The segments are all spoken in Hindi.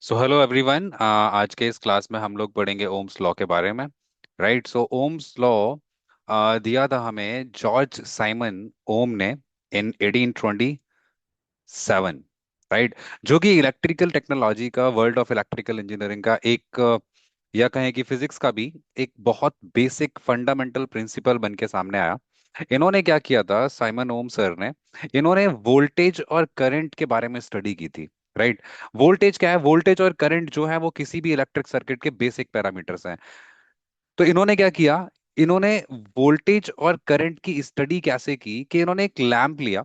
सो हेलो एवरीवन, आज के इस क्लास में हम लोग पढ़ेंगे ओम्स लॉ के बारे में। राइट, सो ओम्स लॉ दिया था हमें जॉर्ज साइमन ओम ने इन 1827। राइट, जो कि इलेक्ट्रिकल टेक्नोलॉजी का, वर्ल्ड ऑफ इलेक्ट्रिकल इंजीनियरिंग का एक या कहें कि फिजिक्स का भी एक बहुत बेसिक फंडामेंटल प्रिंसिपल बन के सामने आया। इन्होंने क्या किया था, साइमन ओम सर ने, इन्होंने वोल्टेज और करंट के बारे में स्टडी की थी। राइट, वोल्टेज क्या है? वोल्टेज और करंट जो है वो किसी भी इलेक्ट्रिक सर्किट के बेसिक पैरामीटर्स हैं। तो इन्होंने क्या किया, इन्होंने वोल्टेज और करंट की स्टडी कैसे की कि इन्होंने एक लैंप लिया।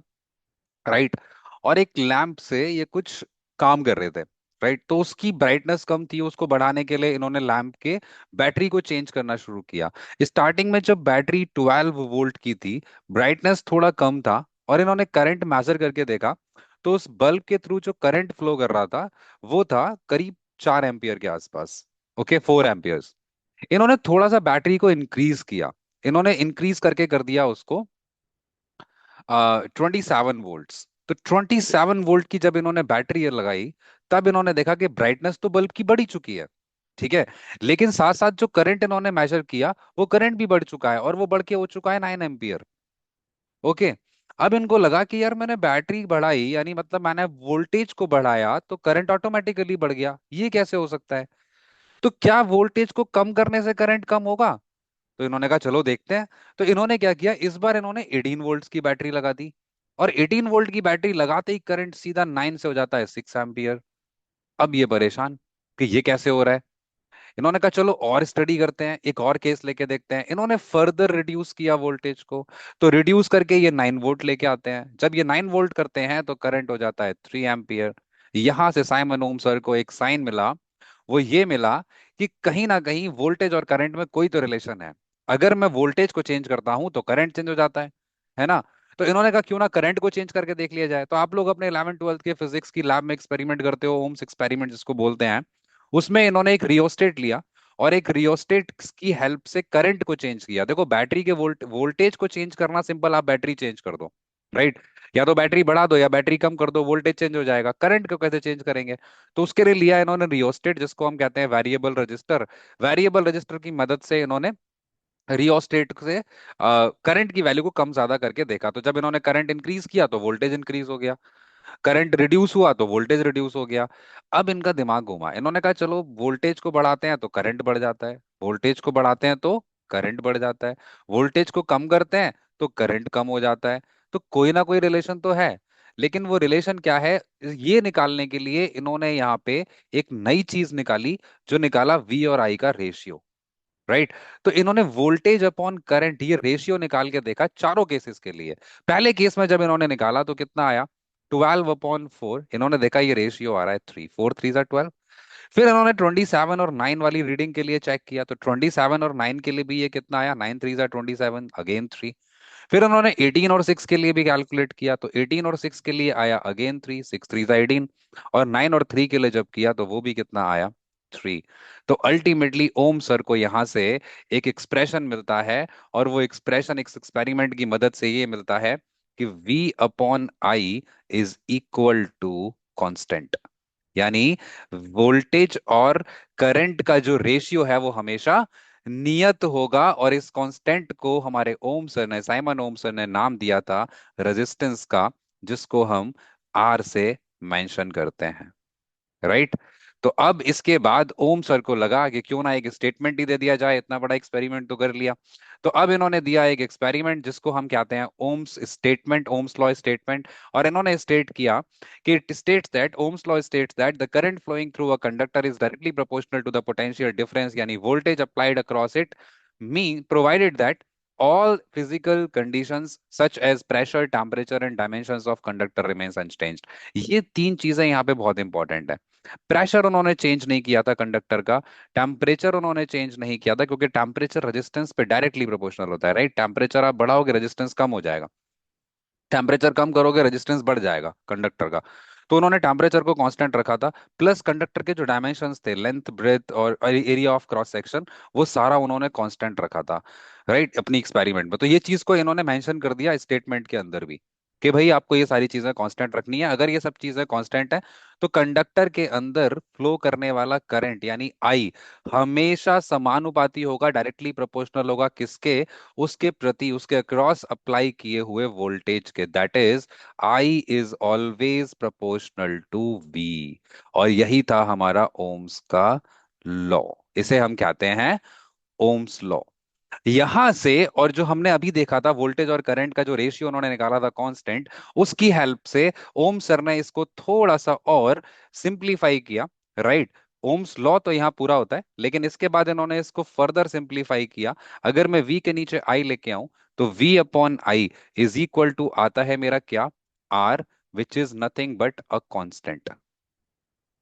राइट, और एक लैंप से ये कुछ काम कर रहे थे। राइट, तो उसकी ब्राइटनेस कम थी, उसको बढ़ाने के लिए इन्होंने लैंप के बैटरी को चेंज करना शुरू किया। स्टार्टिंग में जब बैटरी 12 वोल्ट की थी, ब्राइटनेस थोड़ा कम था, और इन्होंने करंट मेजर करके देखा, तो उस बल्ब के थ्रू जो करंट फ्लो कर रहा था वो था करीब 4 एम्पियर के आसपास। Okay, 4 amperes. इन्होंने थोड़ा सा बैटरी को इंक्रीज किया। इन्होंने इंक्रीज करके कर दिया उसको 27 वोल्ट्स। तो 27 वोल्ट की जब इन्होंने बैटरी ये लगाई, तब इन्होंने देखा कि ब्राइटनेस तो बल्ब की बढ़ी चुकी है। ठीक है, लेकिन साथ साथ जो करंट इन्होंने मेजर किया वो करंट भी बढ़ चुका है, और वो बढ़ के हो चुका है 9 एम्पियर। ओके, अब इनको लगा कि यार मैंने बैटरी बढ़ाई, यानी मतलब मैंने वोल्टेज को बढ़ाया तो करंट ऑटोमेटिकली बढ़ गया, ये कैसे हो सकता है? तो क्या वोल्टेज को कम करने से करंट कम होगा? तो इन्होंने कहा चलो देखते हैं। तो इन्होंने क्या किया, इस बार इन्होंने 18 वोल्ट्स की बैटरी लगा दी, और 18 वोल्ट की बैटरी लगाते ही करंट सीधा 9 से हो जाता है 6 एम्पियर। अब ये परेशान कि ये कैसे हो रहा है। इन्होंने कहा चलो और स्टडी करते हैं, एक और केस लेके देखते हैं। इन्होंने फर्दर रिड्यूस किया वोल्टेज को। तो रिड्यूस करके ये 9 वोल्ट लेके आते हैं। जब ये 9 वोल्ट करते हैं तो करंट हो जाता है 3 एम्पियर। यहां से साइमन ओम सर को एक साइन मिला। वो ये मिला कि कहीं ना कहीं वोल्टेज और करंट में कोई तो रिलेशन है। अगर मैं वोल्टेज को चेंज करता हूं तो करंट चेंज हो जाता है ना? तो इन्होंने कहा क्यों ना करंट को चेंज करके देख लिया जाए। तो आप लोग अपने 11th 12th के फिजिक्स की लैब में एक्सपेरिमेंट करते हो, ओम्स एक्सपेरिमेंट जिसको बोलते हैं। उसमें इन्होंने एक रियोस्टेट लिया, और एक रियोस्टेट की हेल्प से करंट को चेंज किया। देखो, बैटरी के वोल्टेज को चेंज करना सिंपल, आप बैटरी चेंज कर दो। राइट, या तो बैटरी बढ़ा दो या बैटरी कम कर दो, वोल्टेज चेंज हो जाएगा। करंट को कैसे चेंज करेंगे? तो उसके लिए लिया इन्होंने रियोस्टेट, जिसको हम कहते हैं वेरिएबल रजिस्टर। वेरिएबल रजिस्टर की मदद से इन्होंने रियोस्टेट से करंट की वैल्यू को कम ज्यादा करके देखा। तो जब इन्होंने करंट इंक्रीज किया तो वोल्टेज इंक्रीज हो गया, करंट रिड्यूस हुआ तो वोल्टेज रिड्यूस हो गया। अब इनका दिमाग घूमा, इन्होंने कहा चलो वोल्टेज को बढ़ाते हैं तो करंट बढ़ जाता है, वोल्टेज को बढ़ाते हैं तो करंट बढ़ जाता है, वोल्टेज को कम करते हैं तो करंट कम हो जाता है। तो कोई ना कोई रिलेशन तो है। लेकिन वो रिलेशन क्या है, ये निकालने के लिए इन्होंने यहाँ पे एक नई चीज निकाली, जो निकाला वी और आई का रेशियो। राइट, तो इन्होंने वोल्टेज अपॉन करंट ये रेशियो निकाल के देखा चारों केसेस के लिए। पहले केस में जब इन्होंने निकाला तो कितना आया, 12/4। इन्होंने देखा ये रेशियो आ रहा है 3, 4 3 12। फिर इन्होंने 27 और 9 वाली रीडिंग के लिए चेक किया, तो 27 और 9 के लिए भी ये कितना आया, 9 3 27, अगेन 3। फिर उन्होंने 18 और 6 के लिए भी कैलकुलेट किया, तो 18 और 6 के लिए आया अगेन 3, 6 3 18। और 9 और 3 के लिए जब किया तो वो भी कितना आया, 3। तो अल्टीमेटली ओम सर को यहाँ से एक एक्सप्रेशन मिलता है, और वो एक्सप्रेशन इस एक्सपेरिमेंट की मदद से ये मिलता है कि V upon I is equal to constant. यानी वोल्टेज और करंट का जो रेशियो है वो हमेशा नियत होगा। और इस कांस्टेंट को हमारे ओम सर ने, साइमन ओम सर ने नाम दिया था रेजिस्टेंस का, जिसको हम आर से मेंशन करते हैं। राइट, तो अब इसके बाद ओम सर को लगा कि क्यों ना एक स्टेटमेंट ही दे दिया जाए, इतना बड़ा एक्सपेरिमेंट तो कर लिया। तो अब इन्होंने दिया एक एक्सपेरिमेंट जिसको हम कहते हैं Ohm's statement, Ohm's law statement. और इन्होंने स्टेट किया कि it states that, Ohm's law states that the current flowing through a conductor is directly proportional to the potential difference, यानी वोल्टेज अप्लाइड अक्रॉस इट, मी provided that all physical conditions such as pressure, temperature and dimensions of conductor remains unchanged। ये तीन चीजें यहाँ पे बहुत इंपॉर्टेंट है। प्रेशर उन्होंने चेंज नहीं किया था कंडक्टर का, टेम्परेचर उन्होंने चेंज नहीं किया था, क्योंकि टेम्परेचर रेजिस्टेंस पे डायरेक्टली प्रोपोर्शनल होता है। राइट, टेम्परेचर आप बढ़ाओगे रेजिस्टेंस कम हो जाएगा, टेम्परेचर कम करोगे रेजिस्टेंस बढ़ जाएगा कंडक्टर का। तो उन्होंने टेम्परेचर को कांस्टेंट रखा था, प्लस कंडक्टर के जो डायमेंशंस थे, लेंथ, ब्रेथ और एरिया ऑफ क्रॉस सेक्शन, वो सारा उन्होंने कांस्टेंट रखा था। राइट, अपनी एक्सपेरिमेंट में। तो ये चीज को इन्होंने मेंशन कर दिया स्टेटमेंट के अंदर भी। कि भाई आपको ये सारी चीजें कांस्टेंट रखनी है। अगर ये सब चीजें कांस्टेंट है तो कंडक्टर के अंदर फ्लो करने वाला करंट यानी आई हमेशा समानुपाती होगा, डायरेक्टली प्रोपोर्शनल होगा किसके, उसके प्रति, उसके अक्रॉस अप्लाई किए हुए वोल्टेज के। That is I is always proportional to V. और यही था हमारा ओम्स का लॉ। इसे हम कहते हैं ओम्स लॉ। यहां से और जो हमने अभी देखा था वोल्टेज और करंट का जो रेशियो उन्होंने निकाला था कांस्टेंट, उसकी हेल्प से ओम सर ने इसको थोड़ा सा और सिंप्लीफाई किया। राइट। ओम्स लॉ तो यहाँ पूरा होता है, लेकिन इसके बाद इन्होंने इसको फर्दर सिंप्लीफाई किया। अगर मैं v के नीचे i लेके आऊं तो v upon I is equal to आता है मेरा क्या, r, which is nothing but a constant,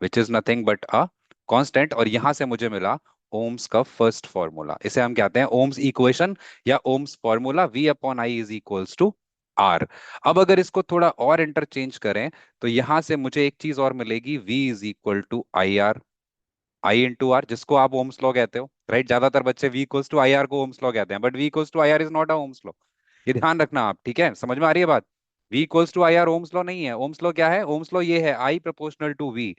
which is nothing but a constant. और यहां से मुझे मिला ओम्स का फर्स्ट फॉर्मूला। इसे हम कहते हैं ओम्स इक्वेशन या Ohm's formula, v upon I is equals to R. अब अगर इसको थोड़ा और इंटरचेंज करें तो यहां से मुझे एक चीज और मिलेगी, v is equal to I R, I into R, जिसको आप ओम्स लॉ कहते हो। राइट। ज्यादातर बच्चे v equals to I R को ओम्स लॉ कहते हैं, but v equals to I R is not a Ohm's law. ये ध्यान रखना आप, ठीक है? समझ में आ रही है बात? v equals to I R Ohm's law नहीं है। ओम्स लॉ क्या है? ओम्स लॉ ये है, I proportional to v।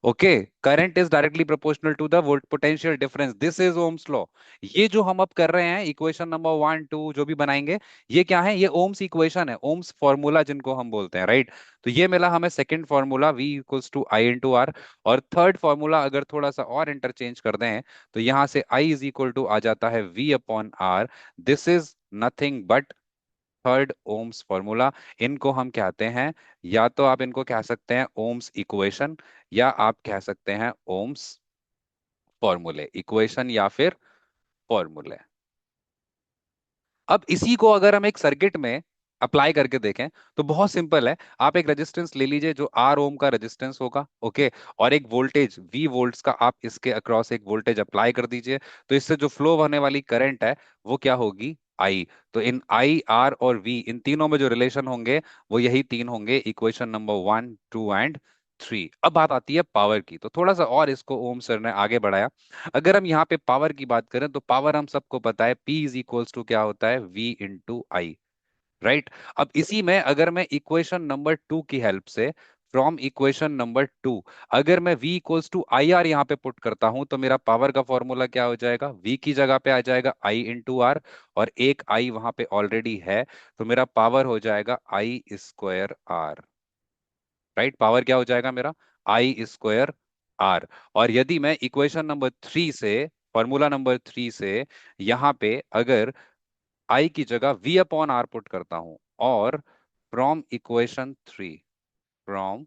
Okay. Current is directly proportional to the volt potential difference, this is Ohm's law. ये जो हम अब कर रहे हैं इक्वेशन नंबर 1 2 जो भी बनाएंगे, ये क्या है? ये ओम्स इक्वेशन है, ओम्स फॉर्मूला जिनको हम बोलते हैं। राइट। तो ये मिला हमें second formula, v equals to I into R. और थर्ड फॉर्मूला अगर थोड़ा सा और इंटरचेंज कर दें तो यहां से i इज इक्वल टू आ जाता है v upon R. This is nothing but third Ohm's formula. इनको हम कहते हैं, या तो आप इनको कह सकते हैं ओम्स इक्वेशन, या आप कह सकते हैं ओम्स फॉर्मूले। इक्वेशन या फिर फॉर्मूले। अब इसी को अगर हम एक सर्किट में अप्लाई करके देखें तो बहुत सिंपल है। आप एक रेजिस्टेंस ले लीजिए जो आर ओम का रेजिस्टेंस होगा। ओके। और एक वोल्टेज वी वोल्ट्स का आप इसके अक्रॉस एक वोल्टेज अप्लाई कर दीजिए, तो इससे जो फ्लो होने वाली करंट है वो क्या होगी, आई। तो इन आई आर और वी, इन तीनों में जो रिलेशन होंगे वो यही तीन होंगे, इक्वेशन नंबर 1 2 एंड 3। अब बात आती है पावर की, तो थोड़ा सा और इसको ओम सर ने आगे बढ़ाया। अगर हम यहाँ पे पावर की बात करें तो पावर हम सबको पता है, P इज इक्वल्स टू क्या होता है, V इंटू आई। राइट। अब इसी में अगर मैं इक्वेशन नंबर 2 की हेल्प से, फ्रॉम इक्वेशन नंबर 2, अगर मैं V equals to I R यहाँ पे पुट करता हूं तो मेरा पावर का फॉर्मूला क्या हो जाएगा, V की जगह पे आ जाएगा I इंटू आर, और एक I वहां पे ऑलरेडी है, तो मेरा पावर हो जाएगा आई स्क्वायर आर। राइट। पावर क्या हो जाएगा मेरा, आई स्क्वायर आर। और यदि मैं इक्वेशन नंबर 3 से, फॉर्मूला नंबर 3 से, यहां पे अगर आई की जगह वी अपॉन आर पुट करता हूं, और फ्रॉम इक्वेशन 3, फ्रॉम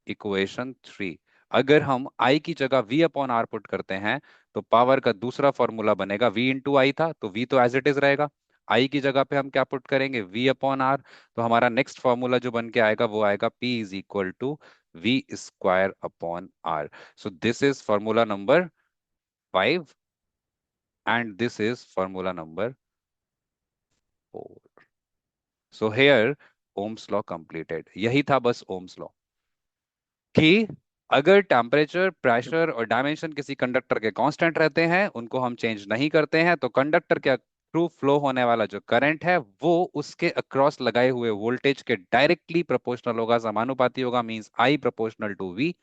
इक्वेशन 3 अगर हम आई की जगह वी अपॉन आर पुट करते हैं तो पावर का दूसरा फॉर्मूला बनेगा, वी इंटू आई था तो वी तो एज इट इज रहेगा, आई की जगह पे हम क्या पुट करेंगे, वी अपॉन आर। तो हमारा नेक्स्ट फॉर्मूला जो बन के आएगा वो आएगा P is equal to V square upon R. So this is formula number 5 and this is formula number 4। So here Ohm's law completed. यही था बस ओम्स लॉ, कि अगर टेम्परेचर, प्रेशर और डायमेंशन किसी कंडक्टर के कांस्टेंट रहते हैं, उनको हम चेंज नहीं करते हैं, तो कंडक्टर के थ्रू फ्लो होने वाला जो करंट है वो उसके अक्रॉस लगाए हुए वोल्टेज के डायरेक्टली प्रोपोर्शनल होगा, समानुपाती होगा, means I proportional to V.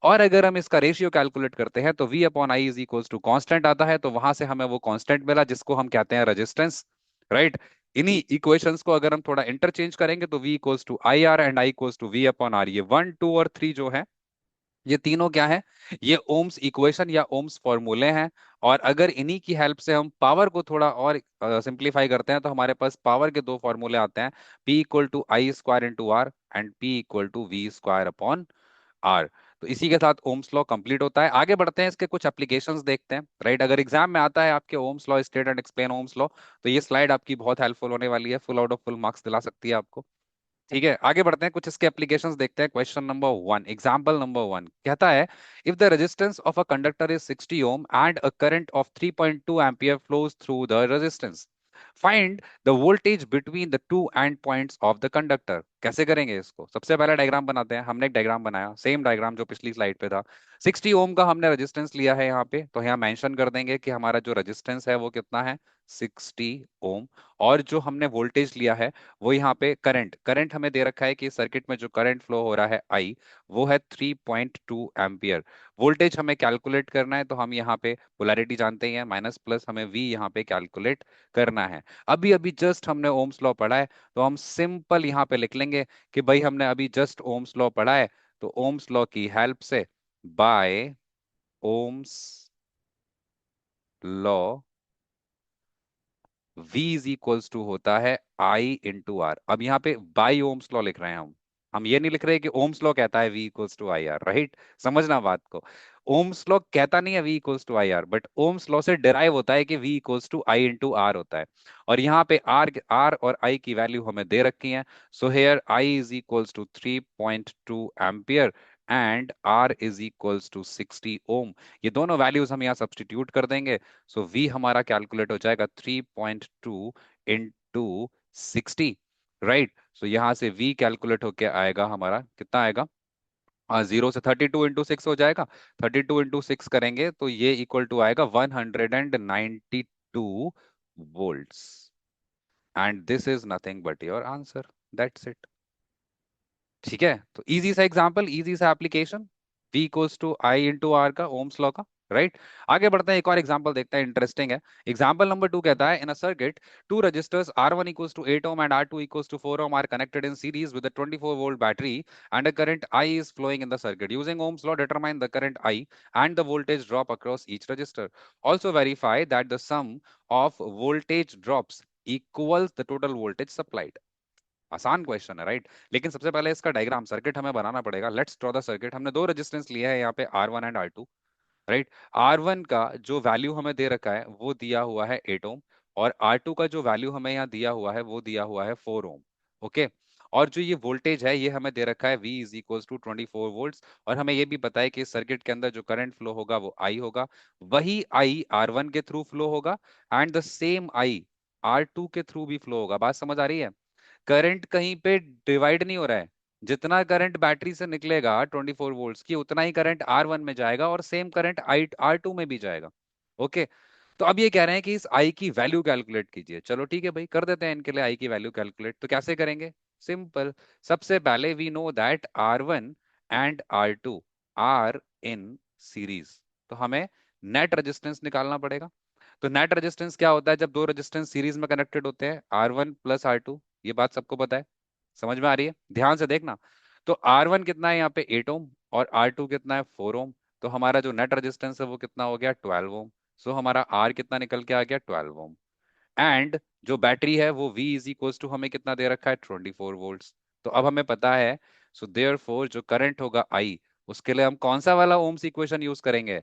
और अगर हम इसका रेशियो कैलकुलेट करते हैं तो v upon I is equals to constant आता है, तो वहां से हमें वो कांस्टेंट मिला जिसको हम कहते हैं रेजिस्टेंस। राइट। इन्हीं इक्वेशंस को अगर हम थोड़ा इंटरचेंज करेंगे तो v equals to I R and I equals to V upon R. ये 1 2 और 3 जो है, ये तीनों क्या है, ये ओम्स इक्वेशन या ओम्स फॉर्मूले हैं। और अगर इन्हीं की हेल्प से हम पावर को थोड़ा और सिंप्लीफाई करते हैं तो हमारे पास पावर के दो फॉर्मूले आते हैं, P equal to I square into R and P equal to V square upon R. तो इसी के साथ ओम्स लॉ कंप्लीट होता है। आगे बढ़ते हैं, इसके कुछ एप्लीकेशंस देखते हैं। राइट। अगर एग्जाम में आता है आपके Ohm's law state and explain Ohm's law, तो ये स्लाइड आपकी बहुत हेल्पफुल होने वाली है, full out of full marks दिला सकती है आपको। ठीक है, आगे बढ़ते हैं, कुछ इसके एप्लीकेशंस देखते हैं। क्वेश्चन नंबर 1, एग्जांपल नंबर 1 कहता है, if the resistance of a conductor is 60 ohm and a current of 3.2 ampere flows through the resistance, find the voltage between the two and points of the conductor. कैसे करेंगे इसको? सबसे पहले डायग्राम बनाते हैं। हमने एक डायग्राम बनाया, सेम डायग्राम जो पिछली स्लाइड पे था। 60 ओम का हमने रेजिस्टेंस लिया है यहाँ पे, तो यहाँ मेंशन कर देंगे कि हमारा जो रेजिस्टेंस है वो कितना है, 60 ओम। और जो हमने वोल्टेज लिया है वो यहाँ पे करंट, करंट हमें दे रखा है कि सर्किट में जो करंट फ्लो हो रहा है आई, वो है 3.2 एम्पियर। वोल्टेज हमें कैलकुलेट करना है, तो हम यहाँ पे पोलैरिटी जानते ही हैं, माइनस प्लस, हमें वी यहाँ पे कैलकुलेट करना है। अभी अभी जस्ट हमने ओम्स लॉ पढ़ा है, तो हम सिंपल यहाँ पे लिख लेंगे कि भाई हमने अभी जस्ट ओम्स लॉ पढ़ा है, तो ओम्स लॉ की हेल्प से, by Ohm's law, V is equals to होता है I इंटू आर। अब यहाँ पे बाई ओम्स लॉ लिख रहे हैं हम ये नहीं लिख रहे कि ओम्स लॉ कहता है V equals to I R, right? समझना बात को। ओम्स लॉ कहता नहीं है V equals to I R, but Ohm's law से डिराइव होता है कि V equals to I into R होता है। और यहाँ पे R और I की वैल्यू हमें दे रखी है। So here I is equals to 3.2 ampere and R is equals to 60 ohm. ये दोनों वैल्यूज हम यहाँ सब्सटीट्यूट कर देंगे। सो V हमारा कैलकुलेट हो जाएगा 3.2 इंटू 60, राइट? सो यहां से V कैलकुलेट होके आएगा हमारा, कितना आएगा? 0 से 32 इंटू 6 हो जाएगा। 32 इंटू 6 करेंगे तो ये इक्वल टू आएगा 192 volts. And this is nothing but your answer. That's it. ठीक है, तो इजी सा एग्जांपल, इजी सा application, V equals to I into R का, ओम्स लॉ का, राइट? आगे बढ़ते हैं, एक और एग्जांपल देखते हैं, इंटरेस्टिंग है। एग्जांपल नंबर 2 कहता है, in a circuit two resistors R1 equals to 8 ohm and R2 equals to 4 ohm are connected in series with a 24 volt battery and a current I is flowing in the circuit. Using Ohm's law, determine the current I and the voltage drop across each resistor. Also verify that the sum of voltage drops equals the total voltage supplied. आसान क्वेश्चन है, राइट? लेकिन सबसे पहले इसका डायग्राम, सर्किट हमें बनाना पड़ेगा। Let's draw the circuit. हमने दो रेजिस्टेंस लिए है यहाँ पे, R1 and R2, right? R1 का जो वैल्यू हमें दे रखा है वो दिया हुआ है 8 ओम, और R2 का जो वैल्यू हमें यहाँ दिया हुआ है वो दिया हुआ है 4 ओम। ओके। और जो ये वोल्टेज है ये हमें दे रखा है V is equals to 24 volts, और हमें ये भी पता है कि इस सर्किट के अंदर जो करंट फ्लो होगा वो I होगा। वही I R1 के थ्रू फ्लो होगा, and the same I R2 के थ्रू भी फ्लो होगा। बात समझ आ रही है? करंट कहीं पे डिवाइड नहीं हो रहा है। जितना करंट बैटरी से निकलेगा 24 वोल्ट्स की, उतना ही करंट R1 में जाएगा, और सेम करंट आई R2 में भी जाएगा। ओके। तो अब ये कह रहे हैं कि इस आई की वैल्यू कैलकुलेट कीजिए। चलो ठीक है भाई, कर देते हैं इनके लिए आई की वैल्यू कैलकुलेट। तो कैसे करेंगे? सिंपल। सबसे पहले we know that R1 and R2 are in series, तो हमें नेट रेजिस्टेंस निकालना पड़ेगा। तो नेट रेजिस्टेंस क्या होता है जब दो रेजिस्टेंस सीरीज में कनेक्टेड होते हैं? R1 plus R2। ये बात सबको पता है, समझ में आ रही है? ध्यान से देखना। तो R1 कितना है यहाँ पे, 8 ओम, और R2 कितना है, 4 ओम। तो हमारा जो नेट रेजिस्टेंस है वो कितना हो गया, 12 ओम। सो हमारा R कितना निकल के आ गया, 12 ओम। एंड जो बैटरी है वो V इज इक्वल्स टू हमें कितना दे रखा है, 24 वोल्ट्स। तो अब हमें पता है, सो देयरफॉर जो करंट होगा I, उसके लिए हम कौन सा वाला ओम्स इक्वेशन यूज करेंगे?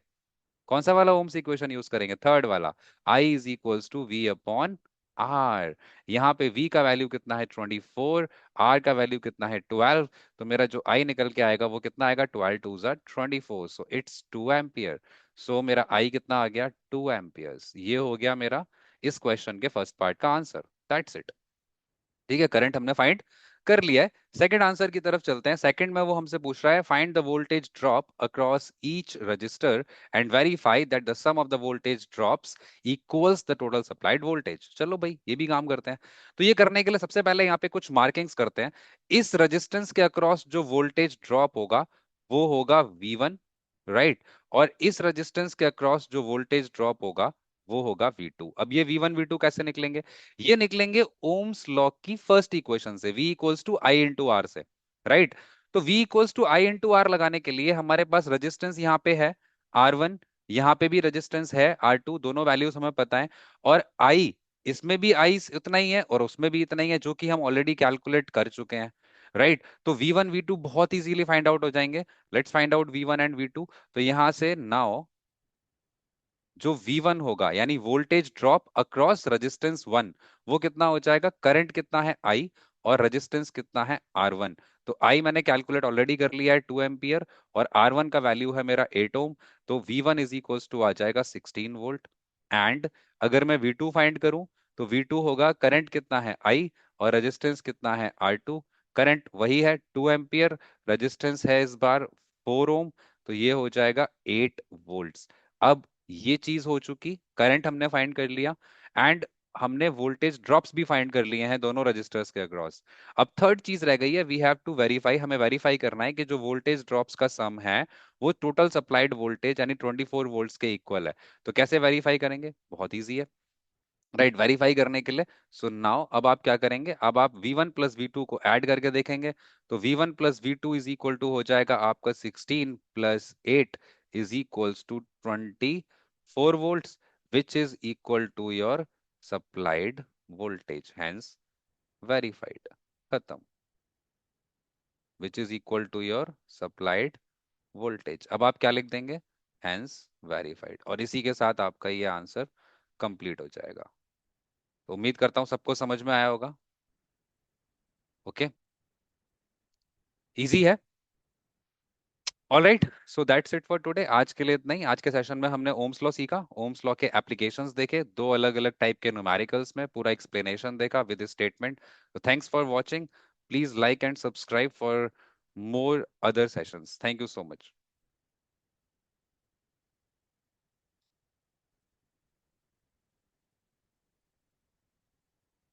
कौन सा वाला ओम्स इक्वेशन यूज करेंगे? थर्ड वाला। I is equals to V upon R. यहाँ पे V का वैल्यू कितना है, 24, R का वैल्यू कितना है, 12। तो मेरा जो I निकल के आएगा वो कितना आएगा, 12 टू जार 24, सो इट्स 2 एम्पियर। सो मेरा I कितना आ गया, 2 एम्पियर्स। ये हो गया मेरा इस क्वेश्चन के फर्स्ट पार्ट का आंसर। That's it. ठीक है, करंट हमने फाइंड कर लिया है। सेकंड आंसर की तरफ चलते हैं। सेकंड में वो हमसे पूछ रहा है, find the voltage drop across each resistor and verify that the sum of the voltage drops equals the total supplied voltage. चलो भाई, ये भी काम करते हैं। तो ये करने के लिए सबसे पहले यहाँ पे कुछ मार्किंग्स करते हैं। इस रेजिस्टेंस के अक्रॉस जो वोल्टेज ड्रॉप होगा वो होगा V1, राइट? और इस रेजिस्टेंस के अक्रॉस जो वोल्टेज ड्रॉप होगा वो होगा V2। अब ये V1 V2 कैसे निकलेंगे? ये निकलेंगे ओम्स लॉ की फर्स्ट इक्वेशन से, V equals to I into R से, राइट? तो V equals to I into R लगाने के लिए हमारे पास रेजिस्टेंस यहाँ पे है R1, यहाँ पे भी रेजिस्टेंस है R2, दोनों वैल्यूज हमें पता है। और I, इसमें भी I इतना ही है और उसमें भी इतना ही है, जो कि हम ऑलरेडी कैलकुलेट कर चुके हैं, राइट? तो V1 V2 बहुत इजीली फाइंड आउट हो जाएंगे। Let's find out V1 and V2। तो यहां से नाउ जो V1 होगा, यानी वोल्टेज ड्रॉप अक्रॉस रेजिस्टेंस 1, वो कितना हो जाएगा? करंट कितना है I, और रेजिस्टेंस कितना है R1। तो I मैंने कैलकुलेट ऑलरेडी कर लिया है, 2 एम्पियर, और R1 का वैल्यू है मेरा 8 ओम। तो V1 इज इक्वल्स टू आ जाएगा 16 वोल्ट। एंड अगर मैं V2 फाइंड करूं, तो V2 होगा, करंट कितना है I और रेजिस्टेंस कितना है R2। करंट वही है 2 एम्पियर, रेजिस्टेंस है इस बार 4 ओम, तो ये हो जाएगा 8 वोल्ट्स। अब ये चीज हो चुकी, करंट हमने फाइंड कर लिया, एंड हमने वोल्टेज ड्रॉप्स भी फाइंड कर लिए हैं दोनों रजिस्टर्स के अक्रॉस। अब थर्ड चीज रह गई है, वी हैव टू वेरीफाई, हमें वेरीफाई करना है कि जो वोल्टेज ड्रॉप्स का सम है वो टोटल सप्लाइड वोल्टेज यानी 24 वोल्ट्स के इक्वल है। तो कैसे वेरीफाई करेंगे? बहुत इजी है, राइट। वेरीफाई करने के लिए, सो नाउ अब आप क्या करेंगे, अब आप V1 प्लस V2 को ऐड करके देखेंगे। तो V1 plus V2 is equal to हो जाएगा आपका 16 + 8 is equals to 24 volts, which is equal to your supplied voltage, hence verified, खत्म। Which is equal to your supplied voltage. अब आप क्या लिख देंगे? Hence verified. और इसी के साथ आपका ये आंसर कंप्लीट हो जाएगा। तो उम्मीद करता हूँ सबको समझ में आया होगा। ओके, इजी है। All right, so that's it for today. आज के लिए इतना ही। आज के सेशन में हमने ओम्स लॉ सीखा, ओम्स लॉ के एप्लीकेशंस देखे, दो अलग अलग टाइप के न्यूमेरिकल्स में पूरा एक्सप्लेनेशन देखा विद स्टेटमेंट। तो thanks for watching. Please like and subscribe for more other sessions. Thank you so much.